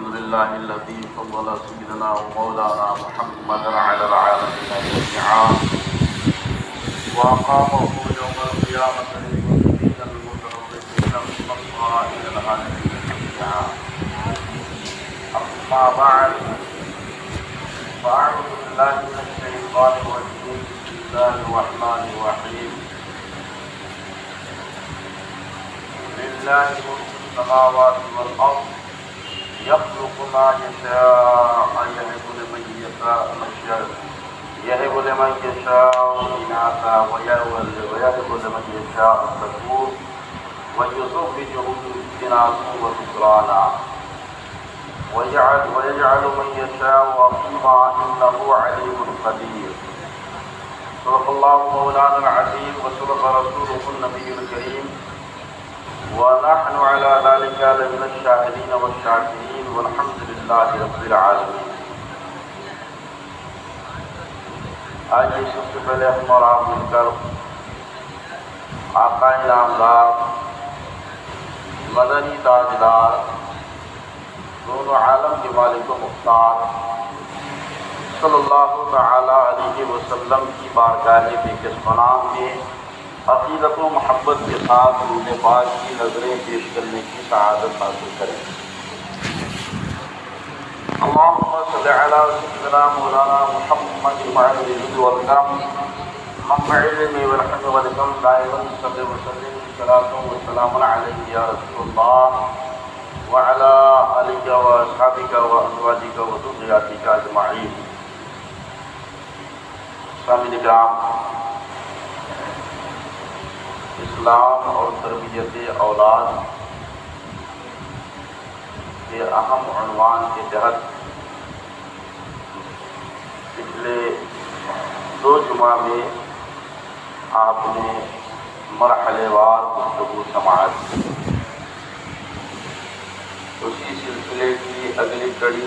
لله الذي فضل سيدنا ومولانا محمدا على العالمين جميعا وأقامه يوم القيامة للمسلمين المتنظفين المصطفى إلى العالمين جميعا. أما بعد فأعوذ بالله من الشيطان الرجيم. بسم الله الرحمن الرحيم. لله ملك السماوات والأرض يخلق ما يشاء يهب لمن يشاء إناثا ويهب لمن يشاء الذكور ويزوجهم إناثا وذكرانا ويجعل من يشاء عقيما إنه عليم قدير. صدق الله مولانا العظيم وصدق رسوله النبي الكريم ونحن على ذلك لمن الشاهدين والشاكرين والحمد لله رب العالمين. آئیے سب سے پہلے ہم اور آپ مل کر آقا نامدار مدنی تاجدار دونوں عالم کے مالک و مختار صلی اللہ تعالی علیہ وسلم کی بارگاہ بے پناہ میں عقیدت و محبت کے ساتھ درود پاک کی نظریں پیش کرنے کی سعادت حاصل کریں. اللهم صل على سيدنا مولانا محمد وعلى آله والكرم منبع العلم والحكم والحكم دائما صل وسلم صلاة وسلام عليك يا رسول الله وعلى آلك وأصحابك وأزواجك وذرياتك أجمعين. سامعین کرام، اسلام اور تربیت اولاد کے اہم عنوان کے تحت پچھلے 2 جمعہ میں آپ نے مرحلے وار گفتگو سماعت کی. اسی سلسلے کی اگلی کڑی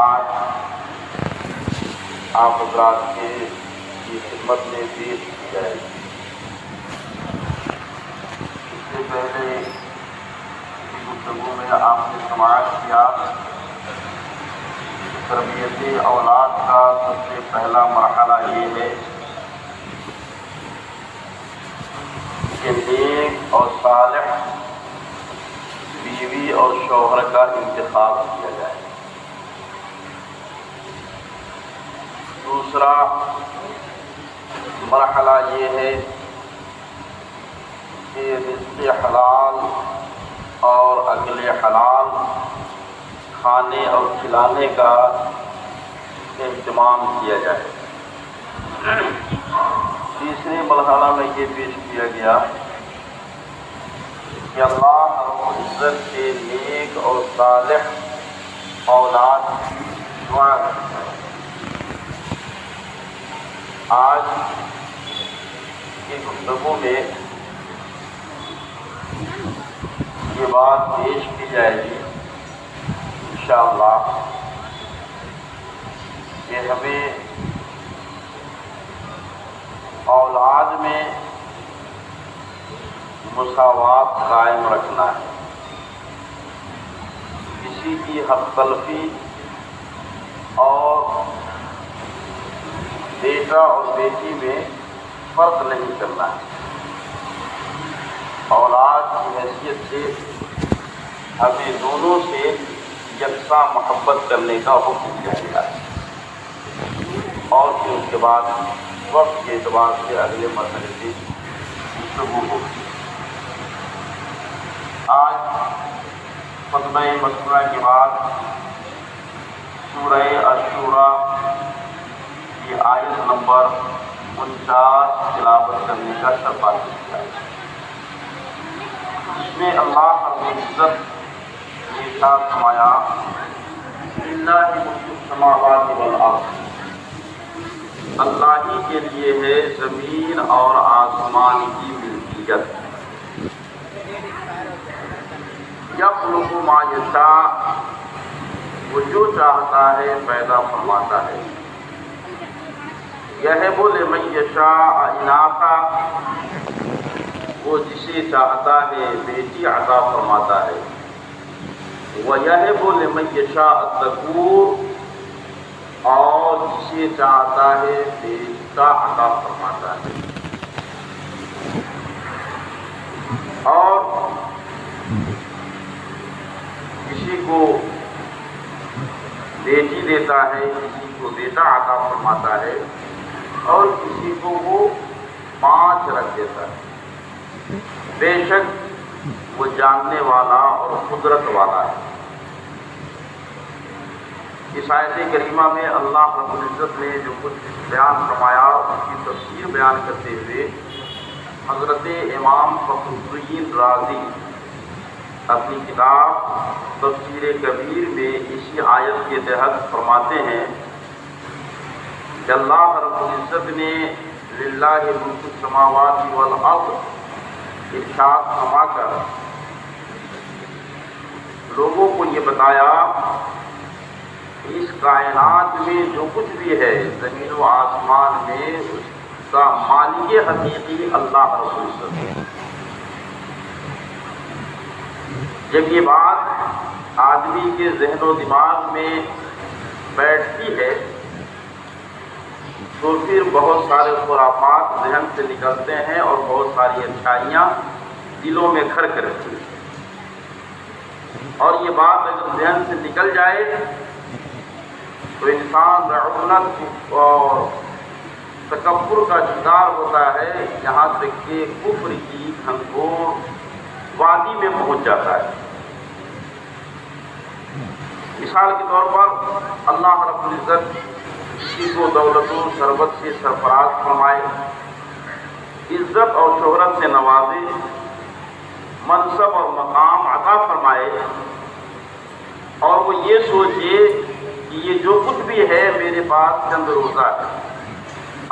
آج آپ حضرات کی خدمت میں پیش کی جائے گی. اس سے پہلے گفتگو میں آپ نے سماعت کیا تربیت اولاد کا سب سے پہلا مرحلہ یہ ہے کہ نیک اور صالح بیوی اور شوہر کا انتخاب کیا جائے. دوسرا مرحلہ یہ ہے کہ رزق حلال اور اکل حلال کھانے اور کھلانے کا اہتمام کیا جائے. تیسرے مرحلہ میں یہ پیش کیا گیا کہ اللہ رب العزت کے نیک اور صالح اولاد دعا کرتا ہے. آج کی گفتگو میں یہ بات پیش کی جائے گی انشاءاللہ کہ ہمیں اولاد میں مساوات قائم رکھنا ہے. کسی کی حق تلفی اور بیٹا اور بیٹی میں فرق نہیں کرنا ہے. اولاد کی حیثیت سے ہمیں دونوں سے یکساں محبت کرنے کا حکم دیا گیا ہے. اور پھر اس کے بعد وقت کے اعتبار سے اگلے مرحلے سے گفتگو ہوگی. آج خطبہ مذکورہ کے بعد سورہ الشورى کی آیت نمبر 49 تلاوت کرنے کا شرف حاصل کیا ہے. اس میں اللہ رب العزت نے ارشاد فرمایا للہ ملک السماوات والارض، اللہ ہی کے لیے ہے زمین اور آسمان کی ملکیت. یخلق ما یشاء، وہ جو چاہتا ہے پیدا فرماتا ہے. یہب لمن یشاء اناثا، وہ جسے چاہتا ہے بیٹی عطا فرماتا ہے۔ وَيَهِبُ لِمَن يَشَاءُ الذُّكُورَ، اور جسے چاہتا ہے بیٹا عطا فرماتا ہے۔ اور کسی کو بیٹی دیتا ہے، کسی کو بیٹا عطا فرماتا ہے، اور کسی کو وہ 5 رکھ دیتا ہے۔ بے شک وہ جاننے والا اور قدرت والا ہے۔ اس آیت کریمہ میں اللہ رب العزت نے جو کچھ بیان فرمایا اس کی تفسیر بیان کرتے ہوئے حضرت امام فخر الدین رازی اپنی کتاب تفسیر کبیر میں اسی آیت کے تحت فرماتے ہیں کہ اللہ رب العزت نے للہ ملک السماوات والارض ارشاد فرما کر لوگوں کو یہ بتایا کہ اس کائنات میں جو کچھ بھی ہے زمین و آسمان میں اس کا مالک حقیقی اللہ رب العزت ہے۔ جب یہ بات آدمی کے ذہن و دماغ میں بیٹھتی ہے تو پھر بہت سارے خرافات ذہن سے نکلتے ہیں اور بہت ساری اچھائیاں دلوں میں گھر کرتی ہیں۔ اور یہ بات اگر ذہن سے نکل جائے تو انسان ذعونت اور تکبر کا شکار ہوتا ہے، یہاں تک کہ کفر کی گھنگھور وادی میں پہنچ جاتا ہے۔ مثال کے طور پر اللہ رب العزت کسی کو دولت و ثروت سے سرفراز فرمائے، عزت اور شہرت سے نوازے، منصب اور مقام عطا فرمائے، اور وہ یہ سوچے کہ یہ جو کچھ بھی ہے میرے پاس چند روزہ ہے،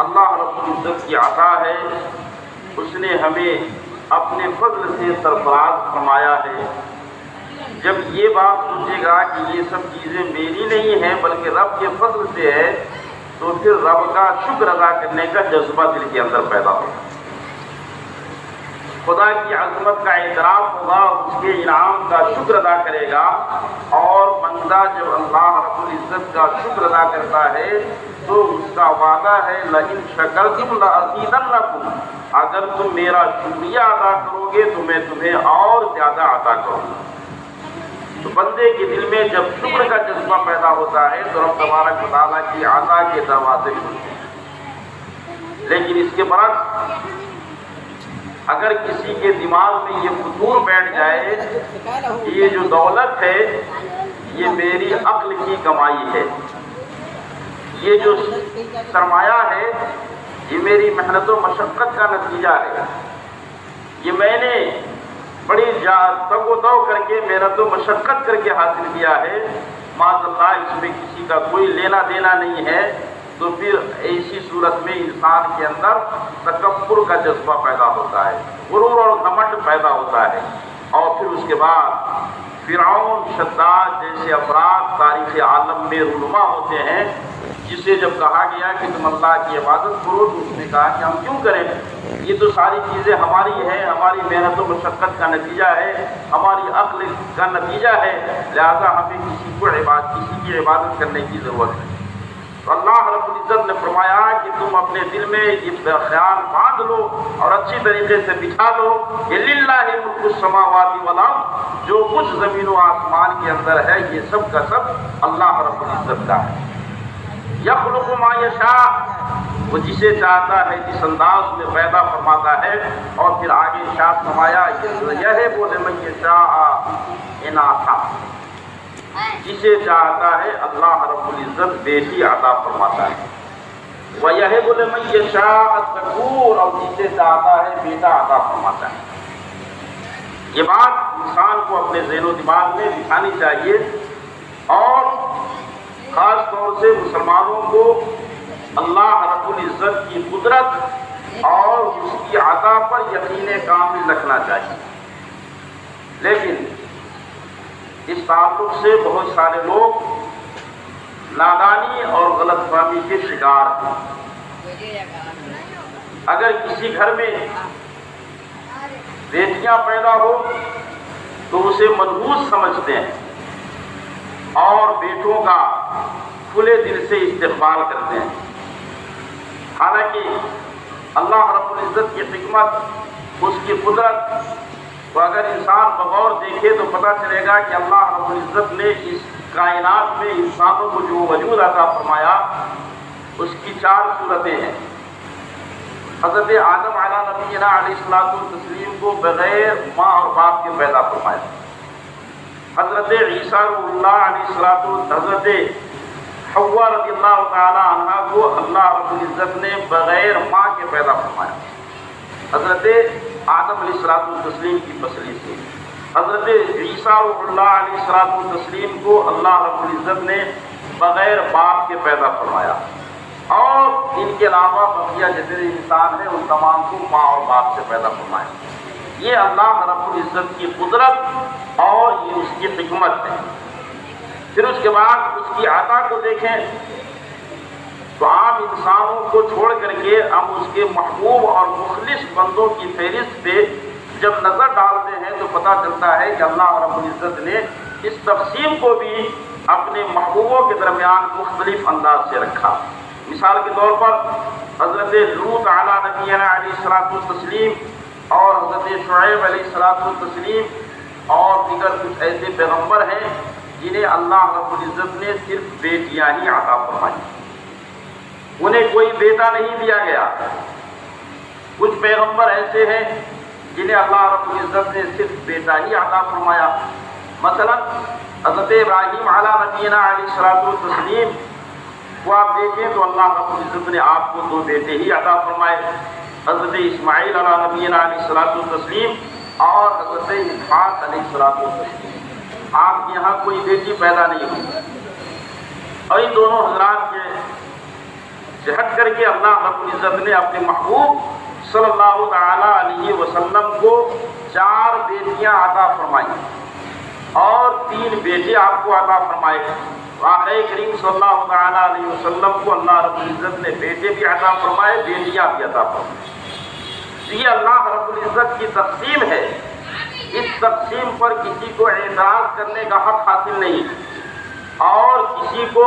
اللہ رب العزت کی عطا ہے، اس نے ہمیں اپنے فضل سے سرفراز فرمایا ہے۔ جب یہ بات سوچے گا کہ یہ سب چیزیں میری نہیں ہیں بلکہ رب کے فضل سے ہے، تو پھر رب کا شکر ادا کرنے کا جذبہ دل کے اندر پیدا ہوگا، خدا کی عظمت کا اعتراف ہوگا، اس کے انعام کا شکر ادا کرے گا۔ اور بندہ جب اللہ رب العزت کا شکر ادا کرتا ہے تو اس کا وعدہ ہے لئن شکرتم لازیدنکم، اگر تم میرا شکریہ ادا کرو گے تو میں تمہیں اور زیادہ عطا کروں گا۔ تو بندے کے دل میں جب شکر کا جذبہ پیدا ہوتا ہے تو رب تبارک و تعالیٰ کی عطا کے دروازے کھلتے ہیں۔ لیکن اس کے برعکس اگر کسی کے دماغ میں یہ فطور بیٹھ جائے کہ یہ جو دولت ہے یہ میری عقل کی کمائی ہے، یہ جو سرمایہ ہے یہ میری محنت و مشقت کا نتیجہ ہے، یہ میں نے بڑی تگ و دو کر کے محنت و مشقت کر کے حاصل کیا ہے، معاذ اللہ اس میں کسی کا کوئی لینا دینا نہیں ہے، تو پھر ایسی صورت میں انسان کے اندر تکبر کا جذبہ پیدا ہوتا ہے، غرور اور گھمنڈ پیدا ہوتا ہے، اور پھر اس کے بعد فرعون، شداد جیسے افراد تاریخ عالم میں رونما ہوتے ہیں، جسے جب کہا گیا کہ تم اللہ کی عبادت کرو تو اس نے کہا کہ ہم کیوں کریں، یہ تو ساری چیزیں ہماری ہیں، ہماری محنت و مشقت کا نتیجہ ہے، ہماری عقل کا نتیجہ ہے، لہذا ہمیں کسی کی عبادت کرنے کی ضرورت ہے۔ تو اللہ رب العزت نے فرمایا کہ تم اپنے دل میں یہ خیال باندھ لو اور اچھی طریقے سے بچھا دو کہ للہ ملک السماوات والارض، جو کچھ زمین و آسمان کے اندر ہے یہ سب کا سب اللہ رب العزت کا ہے۔ یخلق ما یشاء، وہ جسے چاہتا ہے جس انداز میں پیدا فرماتا ہے، اور پھر آگے ارشاد فرمایا یہب لمن یشاء اناثا، جسے چاہتا ہے اللہ رب العزت بیٹی عطا فرماتا ہے، وَيَهِبُ لِمَن يَشَاءُ الذُّكُورَ، اور جسے چاہتا ہے بیٹا عطا فرماتا ہے۔ یہ بات انسان کو اپنے ذہن و دماغ میں بٹھانی چاہیے، اور خاص طور سے مسلمانوں کو اللہ رب العزت کی قدرت اور اس کی عطا پر یقین کامل رکھنا چاہیے۔ لیکن اس تعلق سے بہت سارے لوگ نادانی اور غلط فہمی کے شکار ہیں۔ اگر کسی گھر میں بیٹیاں پیدا ہو تو اسے منحوس سمجھتے ہیں اور بیٹوں کا کھلے دل سے استقبال کرتے ہیں، حالانکہ اللہ رب العزت کی حکمت، اس کی قدرت کو اگر انسان بغور دیکھے تو پتہ چلے گا کہ اللہ رب العزت نے اس کائنات میں انسانوں کو جو وجود عطا فرمایا اس کی 4 صورتیں ہیں۔ حضرت آدم علیہ نبینا علیہ الصلوۃ والتسلیم کو بغیر ماں اور باپ کے پیدا فرمایا۔ حضرت عیسیٰ اللہ علیہ الصلوۃ، حضرت حوا رضی اللہ تعالی عنہا کو اللہ رب العزت نے بغیر ماں کے پیدا فرمایا، حضرت آدم علیہ الصلوۃ والتسلیم کی پسلی سے۔ حضرت عیسیٰ اللہ علیہ الصلوۃ والتسلیم کو اللہ رب العزت نے بغیر باپ کے پیدا فرمایا، اور ان کے علاوہ بقیہ جتنے انسان ہیں ان تمام کو ماں اور باپ سے پیدا فرمایا۔ یہ اللہ رب العزت کی قدرت اور یہ اس کی حکمت ہے۔ پھر اس کے بعد اس کی عطا کو دیکھیں تو عام انسانوں کو چھوڑ کر کے ہم اس کے محبوب اور مخلص بندوں کی فہرست پہ جب نظر ڈالتے ہیں تو پتہ چلتا ہے کہ اللہ رب العزت نے اس تقسیم کو بھی اپنے محبوبوں کے درمیان مختلف انداز سے رکھا۔ مثال کے طور پر حضرت لوط علیہ نبینا علیہ الصلوۃ والتسلیم اور حضرت شعیب علیہ الصلوۃ والتسلیم اور دیگر کچھ ایسے پیغمبر ہیں جنہیں اللہ رب العزت نے صرف بیٹیاں ہی عطا فرمائی، انہیں کوئی بیٹا نہیں دیا گیا۔ کچھ پیغمبر ایسے ہیں جنہیں اللہ رب العزت نے صرف بیٹا ہی عطا فرمایا۔ مثلا حضرت ابراہیم علیہ نبینا علیہ الصلوۃ والتسلیم کو آپ دیکھیں تو اللہ رب العزت نے آپ کو 2 بیٹے ہی عطا فرمائے، حضرت اسماعیل علیہ نبینا علیہ الصلوۃ والتسلیم اور حضرت اسحاق علیہ الصلوۃ والتسلیم۔ آپ کے یہاں کوئی بیٹی پیدا نہیں ہوئی، اور ان دونوں حضرات کے سے ہٹ کر کے اللہ رب العزت نے اپنے محبوب صلی اللہ تعالی علیہ وسلم کو 4 بیٹیاں عطا فرمائی اور 3 بیٹے آپ کو عطا فرمائے۔ آقا کریم صلی اللہ تعالی علیہ وسلم کو اللہ رب العزت نے بیٹے بھی عطا فرمائے، بیٹیاں بھی عطا فرمائے۔ یہ اللہ رب العزت کی تقسیم ہے، اس تقسیم پر کسی کو اعتراض کرنے کا حق حاصل نہیں، اور کسی کو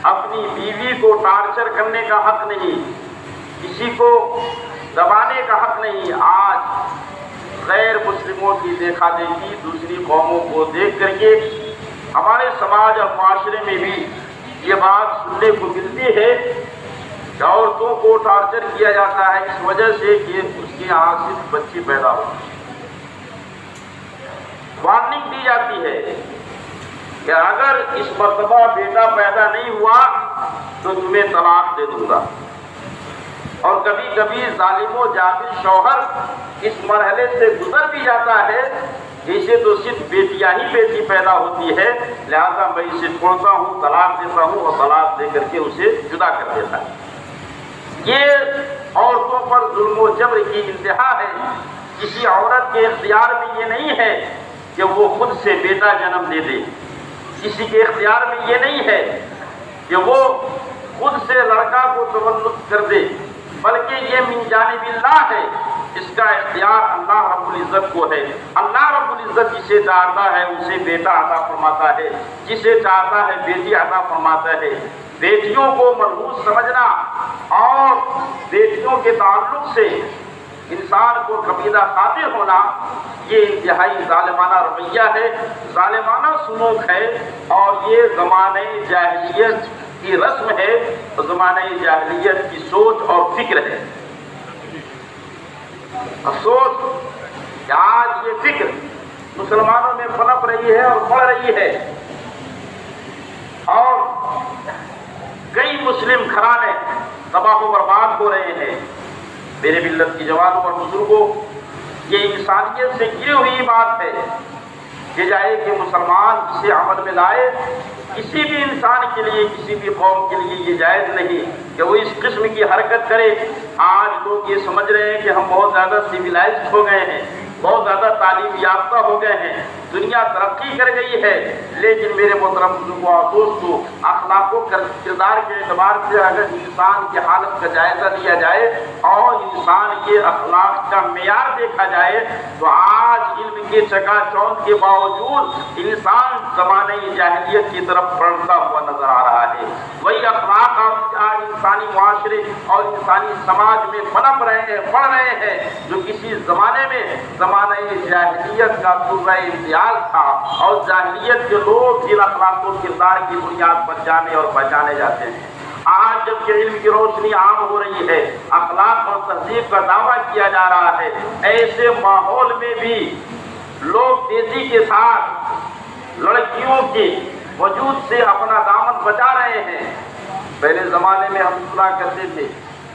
اپنی بیوی کو ٹارچر کرنے کا حق نہیں، کسی کو دبانے کا حق نہیں۔ آج غیر مسلموں کی دیکھا دیکھی دوسری قوموں کو دیکھ کر کے ہمارے سماج اور معاشرے میں بھی یہ بات سننے کو ملتی ہے کہ عورتوں کو ٹارچر کیا جاتا ہے اس وجہ سے کہ اس کے یہاں صرف بچی پیدا ہو۔ وارننگ دی جاتی ہے کہ اگر اس مرتبہ بیٹا پیدا نہیں ہوا تو تمہیں طلاق دے دوں گا۔ اور کبھی کبھی ظالم و جابر شوہر اس مرحلے سے گزر بھی جاتا ہے، اسے تو صرف بیٹیاں ہی بیٹی پیدا ہوتی ہے، لہذا میں اسے چھوڑتا ہوں، طلاق دیتا ہوں، اور طلاق دے کر کے اسے جدا کر دیتا ہے۔ یہ عورتوں پر ظلم و جبر کی انتہا ہے۔ کسی عورت کے اختیار میں یہ نہیں ہے کہ وہ خود سے بیٹا جنم دے دے، کسی کے اختیار میں یہ نہیں ہے کہ وہ خود سے لڑکا کو تولد کر دے، بلکہ یہ من جانب اللہ ہے، اس کا اختیار اللہ رب العزت کو ہے۔ اللہ رب العزت جسے چاہتا ہے اسے بیٹا عطا فرماتا ہے، جسے چاہتا ہے بیٹی عطا فرماتا ہے۔ بیٹیوں کو مرغوب سمجھنا اور بیٹیوں کے تعلق سے انسان کو قبیلہ خاطر ہونا، یہ انتہائی ظالمانہ رویہ ہے، ظالمانہ سلوک ہے، اور یہ زمانۂ جاہلیت کی رسم ہے، زمانۂ جاہلیت کی سوچ اور فکر ہے۔ افسوس کہ آج یہ فکر مسلمانوں میں پنپ رہی ہے اور بڑھ رہی ہے، اور کئی مسلم گھرانے تباہ و برباد ہو رہے ہیں۔ میرے ملت کی جوانوں اور بزرگوں، یہ انسانیت سے گری ہوئی بات ہے کہ جائے کہ مسلمان اسے عمل میں لائے۔ کسی بھی انسان کے لیے، کسی بھی قوم کے لیے یہ جائز نہیں کہ وہ اس قسم کی حرکت کرے۔ آج لوگ یہ سمجھ رہے ہیں کہ ہم بہت زیادہ سویلائزڈ ہو گئے ہیں، بہت زیادہ تعلیم یافتہ ہو گئے ہیں، دنیا ترقی کر گئی ہے، لیکن میرے محترم بزرگوں اور دوستوں، اخلاق و کردار کے اعتبار سے اگر انسان کی حالت کا جائزہ لیا جائے اور انسان کے اخلاق کا معیار دیکھا جائے تو آج علم کے چکا چوند کے باوجود انسان زمانہ جاہلیت کی طرف بڑھتا ہوا نظر آ رہا ہے۔ وہی اخلاق آج انسانی معاشرے اور انسانی سماج میں پنپ رہے ہیں، بڑھ رہے ہیں، جو کسی زمانے میں زمانہ جاہلیت کا صورہ امتیاز تھا، اور جاہلیت کے لوگ جن اخلاق و کردار کی بنیاد پر جانے اور پہچانے جاتے ہیں۔ آج جب کہ علم کی روشنی عام ہو رہی ہے، اخلاق اور تہذیب کا دعویٰ کیا جا رہا ہے، ایسے ماحول میں بھی لوگ تیزی کے ساتھ لڑکیوں کے وجود سے اپنا دامن بچا رہے ہیں۔ پہلے زمانے میں ہم سنا کرتے تھے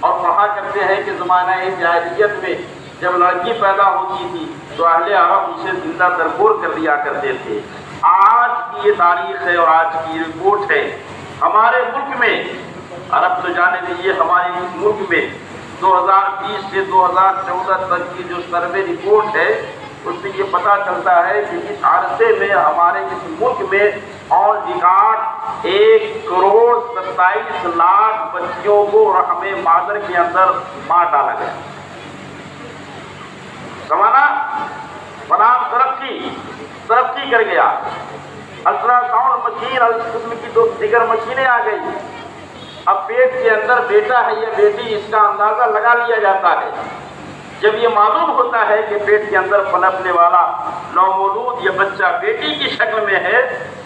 اور پڑھا کرتے ہیں کہ زمانہ جاہلیت میں جب لڑکی پیدا ہوتی تھی تو اہل عرب اسے زندہ درگور کر دیا کرتے تھے۔ آج کی یہ تاریخ ہے اور آج کی یہ رپورٹ ہے ہمارے ملک میں، عرب تو جانے دیجیے، ہمارے اس ملک میں 2020 سے 2014 تک کی جو سروے رپورٹ ہے اس سے یہ پتہ چلتا ہے کہ اس عرصے میں ہمارے اس ملک میں آن ریکارڈ 1,27,00,000 بچیوں کو رحم مادر کے اندر مار ڈالا گیا۔ زمانہ بنام ترقی کر گیا، الٹرا ساؤنڈ مشین اور اس قسم کی دو دیگر مشینیں آ گئی۔ اب پیٹ کے اندر بیٹا ہے یا بیٹی، اس کا اندازہ لگا لیا جاتا ہے۔ جب یہ معلوم ہوتا ہے کہ پیٹ کے اندر پنپنے والا نومولود یا بچہ بیٹی کی شکل میں ہے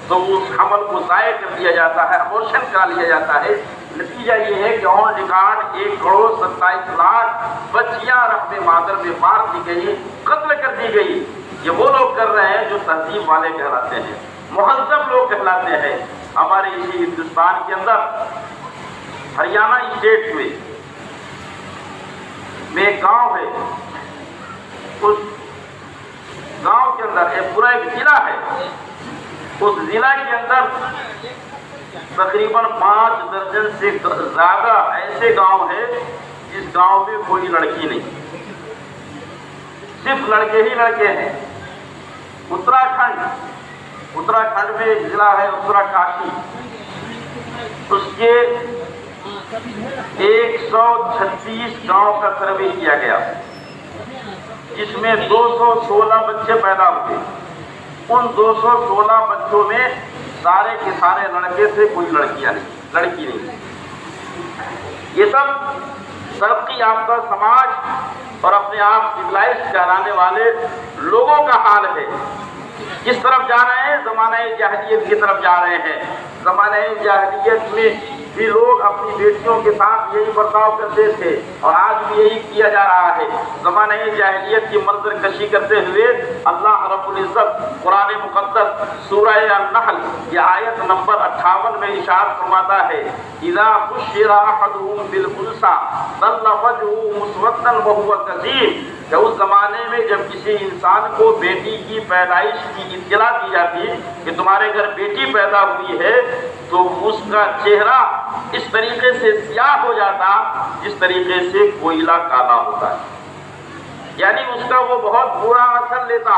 تو اس حمل کو ضائع کر دیا جاتا ہے، ابورشن کرا لیا جاتا ہے۔ نتیجہ یہ ہے کہ آن ریکارڈ 1,27,00,000 بچیاں رحم مادر میں مار دی گئی، قتل کر دی گئی۔ یہ وہ لوگ کر رہے ہیں جو تہذیب والے کہلاتے ہیں، مہذب لوگ کہلاتے ہیں۔ ہمارے اسی ہندوستان کے اندر ہریانہ اسٹیٹ میں ایک گاؤں ہے، اس گاؤں کے اندر پورا ایک ضلع ہے، اس ضلع کے اندر تقریباً 5 درجن سے زیادہ ایسے گاؤں ہیں جس گاؤں میں کوئی لڑکی نہیں، صرف لڑکے ہی لڑکے ہیں۔ اتراکھنڈ میں ایک ضلع ہے اتراکاشی، اس کے 136 گاؤں کا سروے کیا گیا، جس میں 216 بچے پیدا ہوئے۔ ان 216 بچوں میں سارے کے سارے لڑکے تھے، کوئی لڑکی نہیں۔ یہ سب ترقی یافتہ سماج اور اپنے آپ سویلائزڈ کہلانے والے لوگوں کا حال ہے۔ کس طرف جا رہے ہیں؟ زمانہ جاہلیت کی طرف جا رہے ہیں۔ زمانہ جاہلیت میں بھی لوگ اپنی بیٹیوں کے ساتھ یہی برتاؤ کرتے تھے اور آج بھی یہی کیا جا رہا ہے۔ زمانہ جاہلیت کی منظر کشی کرتے ہوئے اللہ رب العزت قرآن مقدس سورہ النحل یہ آیت نمبر 58 میں ارشاد فرماتا ہے، اذا بشر احدهم بالانثى ظل وجهه مسودا وهو كظيم، کہ اس زمانے میں جب کسی انسان کو بیٹی کی پیدائش کی اطلاع دی جاتی کہ تمہارے گھر بیٹی پیدا ہوئی ہے تو اس کا چہرہ اس طریقے سے سیاہ ہو جاتا جس طریقے سے کوئلہ کالا ہوتا ہے، یعنی اس کا وہ بہت برا اثر لیتا،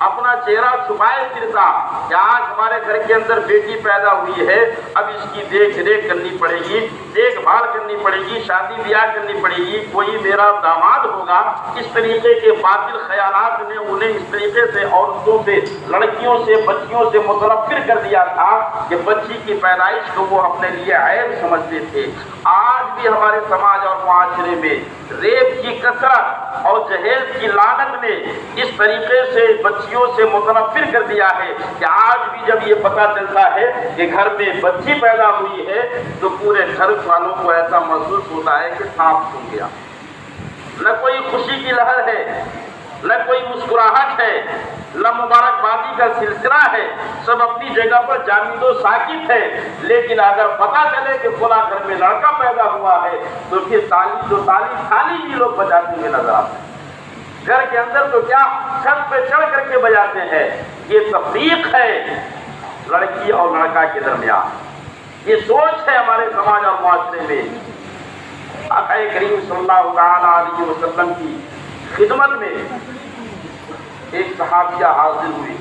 اپنا چہرہ چھپائے پھرتا کہ آج ہمارے گھر کے اندر بیٹی پیدا ہوئی ہے، اب اس کی دیکھ ریکھ کرنی پڑے گی، دیکھ بھال کرنی پڑے گی، شادی بیاہ کرنی پڑے گی، کوئی میرا داماد ہوگا۔ اس طریقے کے باطل خیالات نے انہیں اس طریقے سے عورتوں سے، لڑکیوں سے، بچیوں سے متنفر کر دیا تھا کہ بچی کی پیدائش کو وہ اپنے لیے عیب سمجھتے تھے۔ آج بھی ہمارے سماج اور معاشرے میں ریپ کی کثرت اور جہیز کی لعنت نے اس طریقے سے بچیوں سے متنفر کر دیا ہے کہ آج بھی جب یہ پتہ چلتا ہے کہ گھر میں بچی پیدا ہوئی ہے تو پورے گھر والوں کو ایسا محسوس ہوتا ہے کہ سانپ سن گیا۔ نہ کوئی خوشی کی لہر ہے، نہ کوئی مسکراہٹ ہے، نہ مبارکبادی کا سلسلہ ہے، سب اپنی جگہ پر جامد و ساکت ہے۔ لیکن اگر پتہ چلے کہ فلاں گھر میں لڑکا پیدا ہوا ہے تو پھر تالی بھی لوگ بجاتے ہوئے نظر آتے ہیں۔ گھر کے اندر تو کیا چھت پہ چڑھ کر کے بجاتے ہیں۔ یہ تفریق ہے لڑکی اور لڑکا کے درمیان، یہ سوچ ہے ہمارے سماج اور معاشرے میں۔ آقا کریم صلی اللہ تعالی علیہ وسلم کی خدمت میں ایک صحابیہ حاضر ہوئی،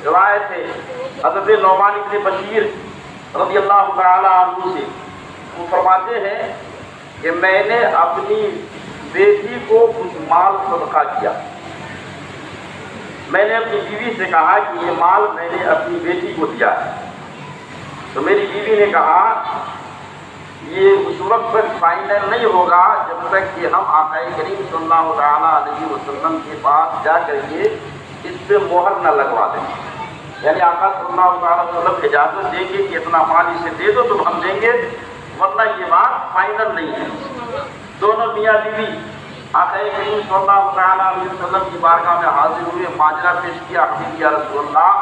روایت ہے حضرت نعمان بن بشیر رضی اللہ تعالی عنہ سے، وہ فرماتے ہیں کہ میں نے اپنی بیٹی کو کچھ مال صدقہ کیا۔ میں نے اپنی بیوی سے کہا کہ یہ مال میں نے اپنی بیٹی کو دیا ہے، تو میری بیوی نے کہا یہ اس وقت تک فائنل نہیں ہوگا جب تک کہ ہم آقا کریم صلی اللہ تعالیٰ علیہ وسلم کے پاس جا کر کے اس پہ مہر نہ لگوا دیں، یعنی آقا صلی اللہ تعالیٰ وسلم اجازت دیں گے کہ اتنا مال اسے دے دو تو ہم دیں گے، ورنہ یہ بات فائنل نہیں ہے۔ دونوں میاں بیوی آقا کریم صلی اللہ تعالیٰ علیہ وسلم کی بارگاہ میں حاضر ہوئے، ماجرا پیش کیا، حبیب یا رسول اللہ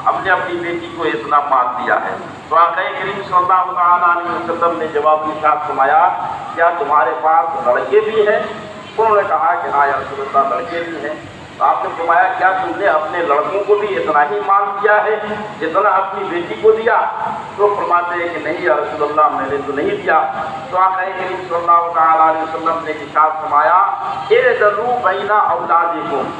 ہم نے اپنی بیٹی کو اتنا مال دیا ہے۔ تو آقا کریم صلی اللہ تعالیٰ علیہ وسلم نے جواب ارشاد فرمایا کیا تمہارے پاس لڑکے بھی ہیں؟ انہوں نے کہا کہ ہاں یا رسول اللہ لڑکے بھی ہیں۔ تو آپ نے فرمایا کیا تم نے اپنے لڑکوں کو بھی اتنا ہی مال دیا ہے جتنا اپنی بیٹی کو دیا؟ تو فرماتے ہیں کہ نہیں یا رسول اللہ میں نے تو نہیں دیا۔ تو آقا کریم صلی اللہ تعالیٰ علیہ وسلم نے ارشاد فرمایا اعدلوا بین اولادکم،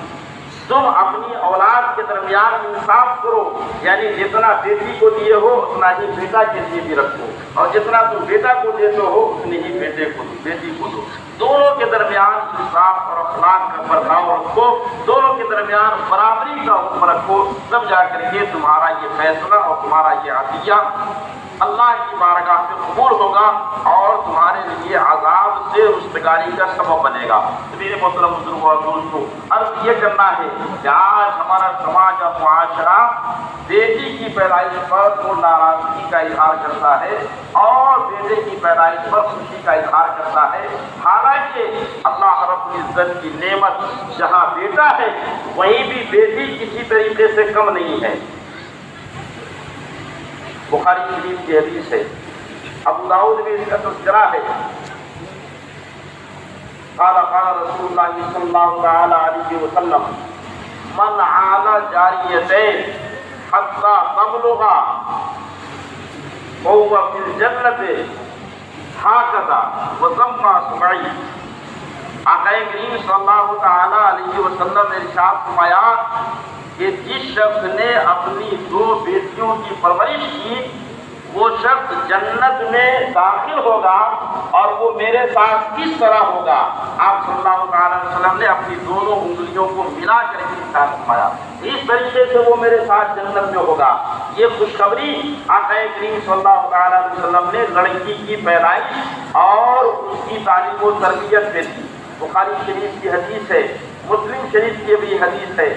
تم اپنی اولاد کے درمیان انصاف کرو، یعنی جتنا بیٹی کو دیے ہو اتنا ہی بیٹا کے لیے بھی رکھو، اور جتنا تم بیٹا کو دیتے ہو اتنی ہی بیٹی کو دو۔ دونوں کے درمیان انصاف اور اخلاق کا برتاؤ رکھو، دونوں کے درمیان برابری کا حکم رکھو، تب جا کر کے تمہارا یہ فیصلہ اور تمہارا یہ عطیہ اللہ کی بارگاہ سے قبول ہوگا اور تمہارے لیے عذاب سے رستگاری کا سبب بنے گا۔ میرے محترم بزرگوں اور دوستوں، عرض یہ کرنا ہے کہ آج ہمارا سماج اور معاشرہ بیٹی کی پیدائش پر تو ناراضگی کا اظہار کرتا ہے اور بیٹے کی پیدائش پر خوشی کا اظہار کرتا ہے، حالانکہ اللہ رب العزت کی نعمت جہاں بیٹا ہے وہیں بھی بیٹی کسی طریقے سے کم نہیں ہے۔ بخاری شریف کی حدیث ہے، ابو داؤد میں اس کا تذکرہ ہے، قال رسول اللہ صلی اللہ تعالی علیہ وسلم من عال جاریتین حتی تبلغا فهو فی الجنۃ ہکذا وسمى سبعی۔ آقا کریم صلی اللہ تعالی علیہ وسلم نے ارشاد فرمایا کہ جس شخص نے اپنی دو بیٹیوں کی پرورش کی وہ شخص جنت میں داخل ہوگا، اور وہ میرے ساتھ کس طرح ہوگا؟ آپ صلی اللہ تعالی وسلم نے اپنی دونوں انگلیوں کو ملا کر کے ارشاد فرمایا اس طریقے سے وہ میرے ساتھ جنت میں ہوگا۔ یہ خوشخبری آقا کریم صلی اللہ تعالی وسلم نے لڑکی کی پیدائش اور اس کی تعلیم و تربیت میں دی۔ بخاری شریف کی حدیث ہے، مسلم شریف کی بھی حدیث ہے،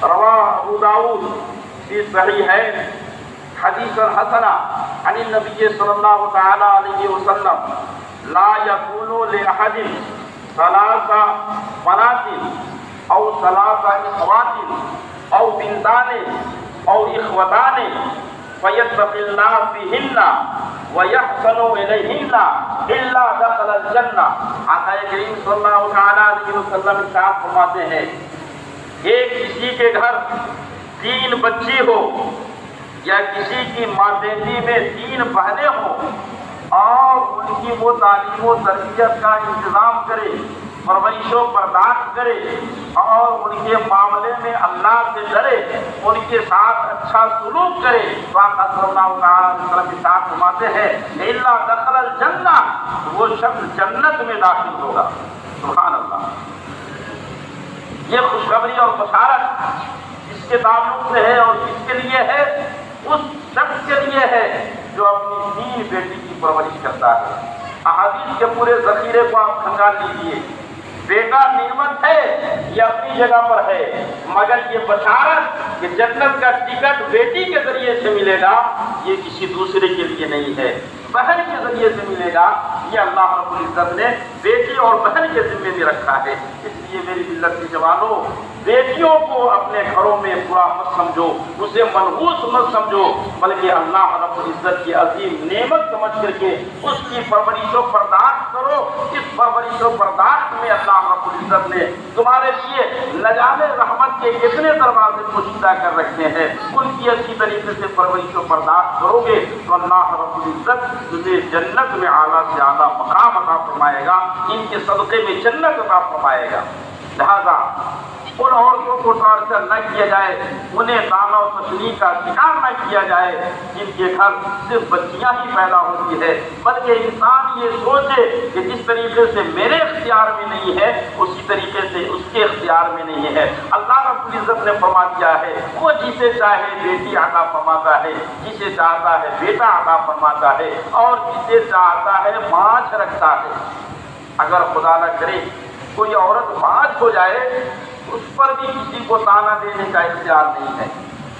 رواہ ابو داؤد فی صحیحین حدیث حسنہ عن النبی صلی اللہ تعالی علیہ وسلم لا یکون لأحد ثلاث بنات او ثلاث اخوات او بنتان او اخوتان فیتقی اللہ فیہن ویحسن الیہن الا دخل الجنہ۔ آقا کریم صلی اللہ تعالی علیہ وسلم ارشاد فرماتے ہیں ایک کسی کے گھر 3 بچی ہو یا کسی کی ماتحتی میں 3 بہنیں ہوں اور ان کی وہ تعلیم و تربیت کا انتظام کرے، پرورش و برداشت کرے اور ان کے معاملے میں اللہ سے ڈرے، ان کے ساتھ اچھا سلوک کرے، تو آقا صلی اللہ علیہ وسلم کے ساتھ فرماتے ہیں الا دخل الجنہ، وہ شخص جنت میں داخل ہوگا۔ سبحان اللہ۔ یہ خوشخبری اور بشارت جس کے تعلق سے ہے اور جس کے لیے ہے، اس شخص کے لیے ہے جو اپنی 3 بیٹی کی پرورش کرتا ہے۔ احادیث کے پورے ذخیرے کو آپ کھنگال لیجیے، بیٹا نعمت ہے یہ اپنی جگہ پر ہے، مگر یہ بشارت کہ جنت کا ٹکٹ بیٹی کے ذریعے سے ملے گا یہ کسی دوسرے کے لیے نہیں ہے، بہن کے ذریعے سے ملے گا، یہ اللہ رب العزت نے بیٹی اور بہن کے ذمے میں رکھا ہے۔ اس لیے میری ملت کے جوانوں، بیٹیوں کو اپنے گھروں میں برا مت سمجھو، اسے منحوس مت سمجھو، بلکہ اللہ رب العزت کی عظیم نعمت سمجھ کر کے اس کی پرورش و برداشت کرو۔ اس پرورش و برداشت میں اللہ رب العزت نے تمہارے لیے نہ جانے رحمت کے کتنے دروازے پوشیدہ کر رکھے ہیں، ان کی اچھی طریقے سے پرورش و برداشت کرو گے تو اللہ رب العزت تجھے جنت میں اعلیٰ سے اعلیٰ مقام عطا فرمائے گا، ان کے صدقے میں جنت عطا فرمائے گا۔ لہذا ان عورتوں کو ٹارچر نہ کیا جائے، انہیں طعنہ و تشنیع کا شکار نہ کیا جائے جن کے گھر صرف بچیاں ہی پیدا ہوتی ہے، بلکہ انسان یہ سوچے کہ جس طریقے سے میرے اختیار میں نہیں ہے اسی طریقے سے اس کے اختیار میں نہیں ہے۔ اللہ رب العزت نے فرما دیا ہے وہ جسے چاہے بیٹی عطا فرماتا ہے، جسے چاہتا ہے بیٹا عطا فرماتا ہے، اور جسے چاہتا ہے ماچھ رکھتا ہے۔ اگر خدا نہ کرے کوئی عورت ماچھ ہو جائے، اس پر بھی کسی کو طعنہ دینے کا اختیار نہیں ہے،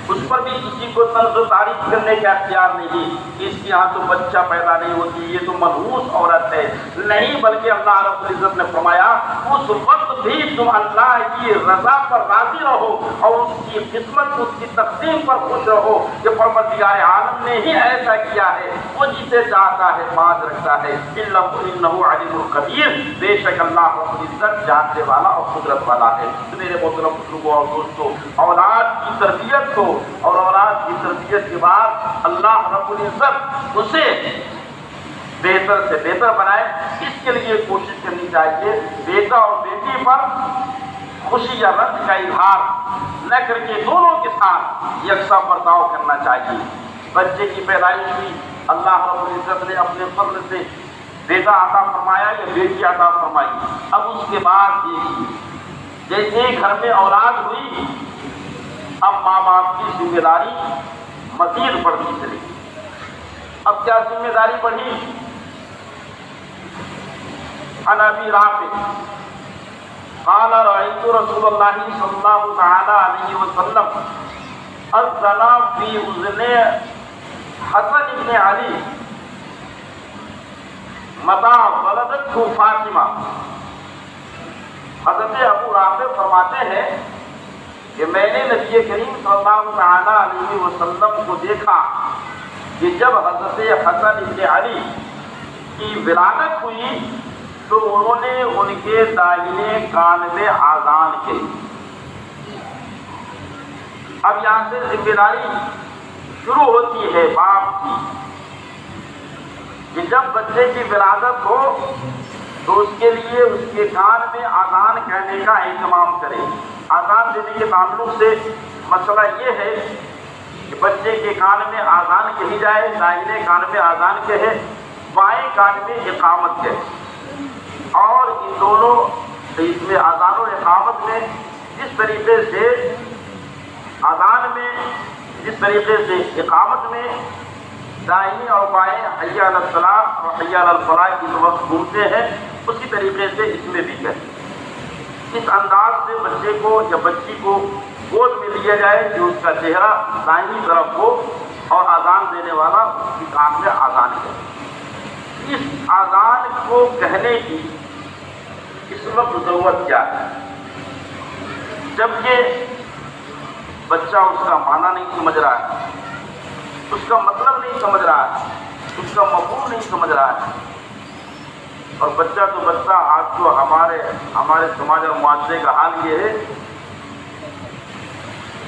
اس پر بھی کسی کو طنز و تعریف کرنے کا اختیار نہیں کہ اس کے یہاں تو بچہ پیدا نہیں ہوتی، یہ تو منحوس عورت ہے، نہیں، بلکہ اللہ رب العزت نے فرمایا اس وقت بھی تم اللہ کی رضا پر راضی رہو اور اس کی قسمت، اس کی تقسیم پر خوش رہو کہ پروردگار عالم نے ہی ایسا کیا ہے، وہ جسے چاہتا ہے باز رکھتا ہے۔ انہ علیم القدیر، بے شک اللہ رب العزت جاننے والا اور قدرت والا ہے۔ میرے محترم بزرگوں اور دوستوں، اولاد کی تربیت کو اور اولاد کی تربیت کے بعد اللہ رب العزت اسے بہتر سے بہتر بنائے، اس کے لیے کوشش کرنی چاہیے۔ بیٹا اور بیٹی پر خوشی یا رنج کا اظہار نہ کر کے دونوں کے ساتھ یکساں برتاؤ کرنا چاہیے۔ بچے کی پیدائش ہوئی، اللہ رب العزت نے اپنے فضل سے بیٹا عطا فرمایا یا بیٹی عطا فرمائی، اب اس کے بعد جیسے گھر میں اولاد ہوئی، اب ماں باپ کی ذمہ داری مزید بڑھتی چلی۔ اب کیا ذمہ داری بڑھی؟ عن ابی رافع قال رأيت رسول اللہ صلی اللہ تعالی علیہ وسلم اذن فی اذن حسن بن علی متى ولدته فاطمہ۔ حضرت ابو رافع فرماتے ہیں کہ میں نے نبی کریم صلی اللہ تعالی علیہ وسلم کو دیکھا کہ جب حضرت حسن بن علی کی ولادت ہوئی تو انہوں نے ان کے داہنے کان میں آذان کہی۔ اب یہاں سے ذمہ داری شروع ہوتی ہے باپ کی کہ جب بچے کی ولادت ہو تو اس کے لیے اس کے کان میں آذان کہنے کا اہتمام کرے۔ آذان دینے کے تعلق سے مسئلہ یہ ہے کہ بچے کے کان میں آذان کہی جائے، داہنے کان میں آذان کہے، بائیں کان میں اقامت کہے، اور ان دونوں اس میں آذان و اقامت میں جس طریقے سے آذان میں، جس طریقے سے اقامت میں دائیں اور بائیں حی علی الصلاۃ اور حی علی الفلاح کی وقت گھومتے ہیں، اسی طریقے سے اس میں بھی کہتے ہیں۔ اس انداز سے بچے کو یا بچی کو گود میں لیا جائے کہ اس کا چہرہ دائیں طرف ہو اور آذان دینے والا اس کی کان میں آذان کہے۔ اس آذان کو کہنے کی اس وقت ضرورت کیا ہے؟ جبکہ بچہ اس کا معنی نہیں سمجھ رہا ہے، اس کا مطلب نہیں سمجھ رہا ہے، اس کا مفہوم نہیں سمجھ رہا ہے، اور بچہ تو بچہ، آج تو ہمارے سماج اور معاشرے کا حال یہ ہے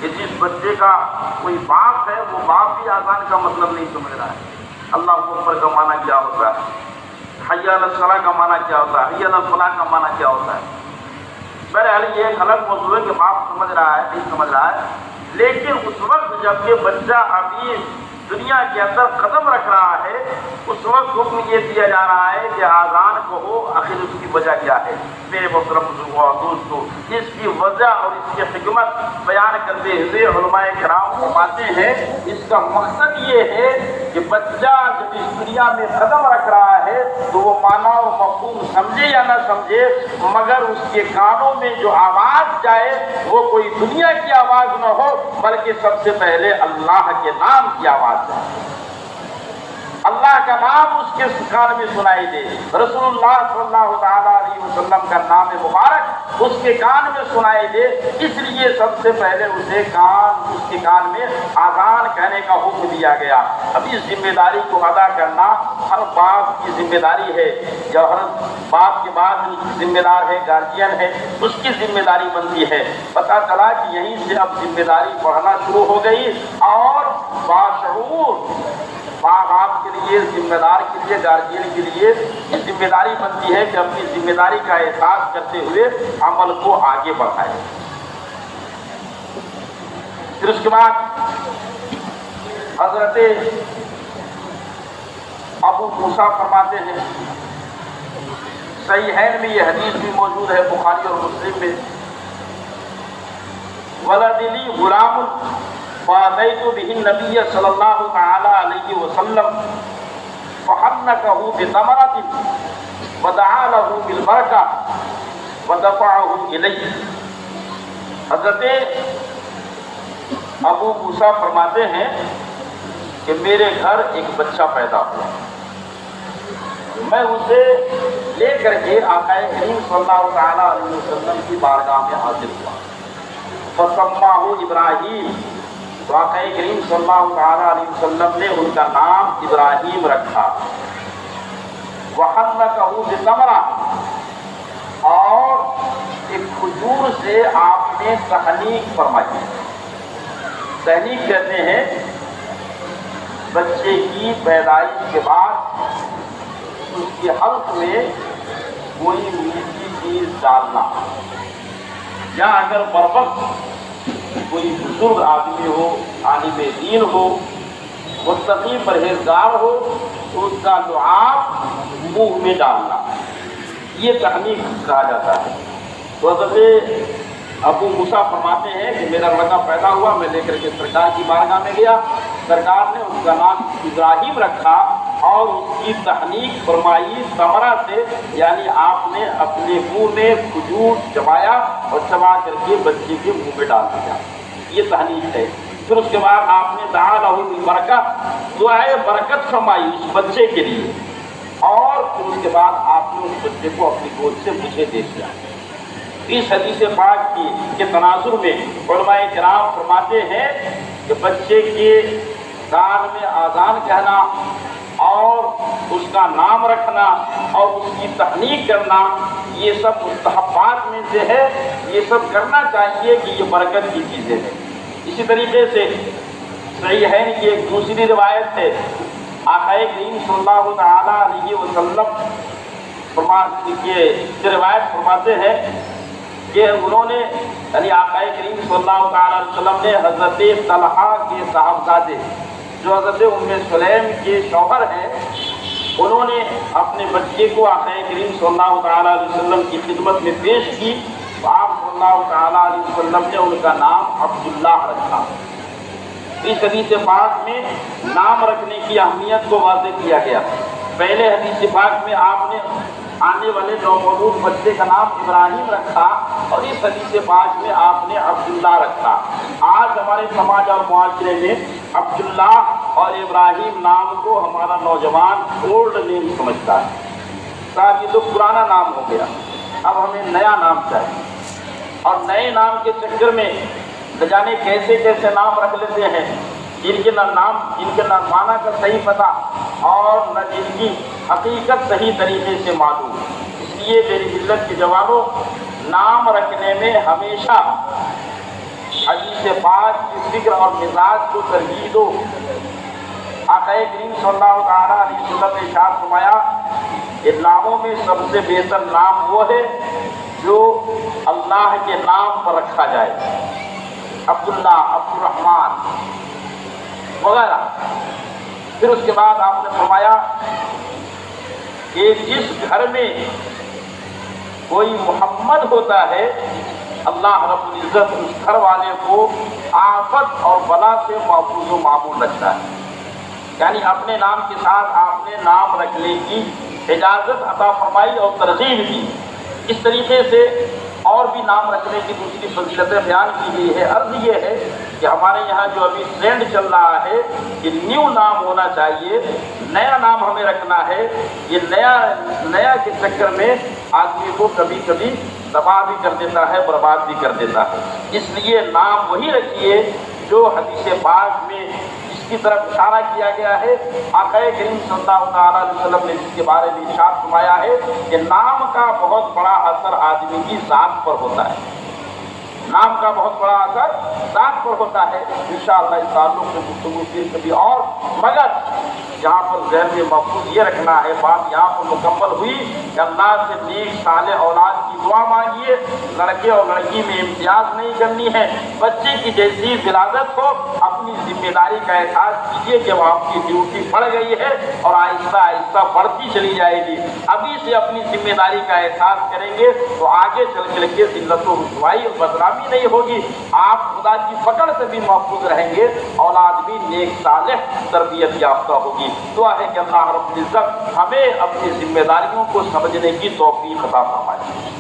کہ جس بچے کا کوئی باپ ہے وہ باپ بھی آذان کا مطلب نہیں سمجھ رہا ہے۔ اللہ اکبر کا معنی کیا ہوتا ہے، حی علی الصلاۃ کا معنی کیا ہوتا ہے، حی علی الفلاح کا معنی کیا ہوتا ہے۔ بہرحال یہ ایک الگ موضوع ہے کہ باپ سمجھ رہا ہے نہیں سمجھ رہا ہے، لیکن اس وقت جب کہ بچہ ابھی دنیا کے اندر قدم رکھ رہا ہے اس وقت حکم یہ دیا جا رہا ہے کہ آذان کہو۔ آخر اس کی وجہ کیا ہے؟ میرے محترم بزرگوں اور دوستوں، اس کی وجہ اور اس کی حکمت بیان کرتے ہوئے علماء کرام فرماتے ہیں اس کا مقصد یہ ہے کہ بچہ جب اس دنیا میں قدم رکھ رہا ہے تو وہ معنی و مفہوم سمجھے یا نہ سمجھے، مگر اس کے کانوں میں جو آواز جائے وہ کوئی دنیا کی آواز نہ ہو بلکہ سب سے پہلے اللہ کے نام کی آواز ہے۔ اللہ کا نام اس کے کان میں سنائی دے، رسول اللہ صلی اللہ تعالیٰ علیہ وسلم کا نام مبارک اس کے کان میں سنائی دے، اس لیے سب سے پہلے اس کے کان میں آذان کہنے کا حکم دیا گیا۔ اب اس ذمہ داری کو ادا کرنا ہر باپ کی ذمہ داری ہے، یا ہر باپ کے بعد ذمہ دار ہے گارجین ہے، اس کی ذمہ داری بنتی ہے۔ پتہ چلا کہ یہیں سے اب ذمہ داری بڑھنا شروع ہو گئی، اور باشعور ماں باپ کے لیے، ذمہ دار کے لیے، گارجین کے لیے یہ ذمہ داری بنتی ہے کہ اپنی ذمہ داری کا احساس کرتے ہوئے عمل کو آگے بڑھائے۔ پھر اس کے بعد حضرت ابو موسیٰ فرماتے ہیں، صحیحین میں یہ حدیث بھی موجود ہے، بخاری اور مسلم میں، ولد لی غلام فاتیت بہ النبی صلی اللہ تعالی علیہ وسلم فحنکہ بتمرۃ ودعا لہ بالبرکہ ودفعہ الیہ۔ حضرت ابو موسیٰ فرماتے ہیں کہ میرے گھر ایک بچہ پیدا ہوا، میں اسے لے کر کے آقا کریم صلی اللہ تعالی علیہ وسلم کی بارگاہ میں حاضر ہوا، فسماہ ابراہیم، تو آقا کریم صلی اللہ تعالی علیہ وسلم نے ان کا نام ابراہیم رکھا، وحنکہ بتمرۃ، اور ایک کھجور سے آپ نے تحنیک فرمائی۔ تحنیک کہتے ہیں بچے کی پیدائش کے بعد اس کے حلق میں کوئی میٹھی چیز ڈالنا، یا اگر بروقت کوئی بزرگ آدمی ہو، عالم دین ہو، متقی پرہیزگار ہو، تو اس کا لعاب منہ میں ڈالنا، یہ تحنیک کہا جاتا ہے۔ تو حضرت ابو موسیٰ فرماتے ہیں کہ میرا لڑکا پیدا ہوا، میں لے کر کے سرکار کی بارگاہ میں گیا، سرکار نے اس کا نام ابراہیم رکھا اور اس کی تحنیک فرمائی ثمرہ سے، یعنی آپ نے اپنے منہ میں کھجور چبایا اور چبا کر کے بچے کے منہ میں ڈال دیا، یہ تحنیک ہے۔ پھر اس کے بعد آپ نے دعا لہ بالبرکہ، دعائے برکت فرمائی اس بچے کے لیے، اور پھر اس کے بعد آپ نے اس بچے کو اپنی گود سے مجھے دے دیا۔ اس حدیث پاک کے تناظر میں علماء کرام فرماتے ہیں کہ بچے کے کان میں آذان کہنا اور اس کا نام رکھنا اور اس کی تحنیک کرنا، یہ سب مستحبات میں سے ہے، یہ سب کرنا چاہیے کہ یہ برکت کی چیزیں ہیں۔ اسی طریقے سے صحیحین کی ایک دوسری روایت ہے، آقا کریم صلی اللہ تعالی علیہ وسلم یہ روایت فرماتے ہیں کہ انہوں نے، یعنی آقا کریم صلی اللہ تعالی علیہ وسلم نے حضرت طلحہ کے صاحبزادے جو حضرت ام سلیم کے شوہر ہیں، انہوں نے اپنے بچے کو آقا کریم صلی اللہ تعالی علیہ وسلم کی خدمت میں پیش کی، تو آپ صلی اللہ تعالی علیہ وسلم نے ان کا نام عبداللہ رکھا۔ اس حدیث پاک میں نام رکھنے کی اہمیت کو واضح کیا گیا۔ پہلے حدیث پاک میں آپ نے آنے والے نومولود بچے کا نام ابراہیم رکھا، اور اس حدیث پاک میں آپ نے عبداللہ رکھا۔ آج ہمارے سماج اور معاشرے میں عبداللہ اور ابراہیم نام کو ہمارا نوجوان اولڈ نیم سمجھتا ہے، صاحب یہ تو پرانا نام ہو گیا، اب ہمیں نیا نام چاہیے، اور نئے نام کے چکر میں نہ جانے کیسے کیسے نام رکھ لیتے ہیں، جن کے نہ معنی کا صحیح پتہ اور نہ جن کی حقیقت صحیح طریقے سے معلوم۔ اس لیے میری ملت کے جوانوں، نام رکھنے میں ہمیشہ حدیث پاک کی فکر اور مزاج کو ترجیح دو۔ آقا کریم صلی اللہ تعالیٰ علیہ وسلم نے ارشاد فرمایا کہ ناموں میں سب سے بہتر نام وہ ہے جو اللہ کے نام پر رکھا جائے، عبداللہ، عبد الرحمن وغیرہ۔ پھر اس کے بعد آپ نے فرمایا کہ جس گھر میں کوئی محمد ہوتا ہے، اللہ رب العزت اس گھر والے کو آفت اور بلا سے محفوظ و معمول رکھتا ہے، یعنی اپنے نام کے ساتھ آپ نے نام رکھنے کی اجازت عطا فرمائی اور ترغیب دی۔ اس طریقے سے اور بھی نام رکھنے کی دوسری فضیلتیں بیان کی گئی ہے۔ عرض یہ ہے کہ ہمارے یہاں جو ابھی ٹرینڈ چل رہا ہے کہ نیو نام ہونا چاہیے، نیا نام ہمیں رکھنا ہے، یہ نیا کے چکر میں آدمی کو کبھی کبھی تباہ بھی کر دیتا ہے، برباد بھی کر دیتا ہے۔ اس لیے نام وہی رکھیے جو حدیث پاک میں جس کی طرف اشارہ کیا گیا ہے۔ آقا کریم صلی اللہ تعالیٰ علیہ وسلم نے جس کے بارے میں ارشاد فرمایا ہے کہ نام کا بہت بڑا اثر آدمی کی ذات پر ہوتا ہے، کام کا بہت بڑا اثر ذات پر ہوتا ہے۔ انشاءاللہ اس تعلق سے گفتگو پھر کبھی اور، مگر یہاں پر ذہن میں محفوظ یہ رکھنا ہے، بات یہاں پر مکمل ہوئی کہ اللہ سے نیک صالح اولاد کی دعا مانگیے، لڑکے اور لڑکی میں امتیاز نہیں کرنی ہے، بچے کی جیسی ولادت ہو اپنی ذمہ داری کا احساس کیجیے کہ وہ آپ کی ڈیوٹی بڑھ گئی ہے اور آہستہ آہستہ بڑھتی چلی جائے گی۔ ابھی سے اپنی ذمہ داری کا احساس کریں گے تو آگے چل کے ذلت و رسوائی اور بدنامی نہیں ہوگی، آپ خدا کی پکڑ سے بھی محفوظ رہیں گے، اولاد بھی نیک صالح تربیت یافتہ ہوگی۔ دعا ہے کہ اللہ رب العزت ہمیں اپنی ذمہ داریوں کو سمجھنے کی توفیق عطا فرمائے۔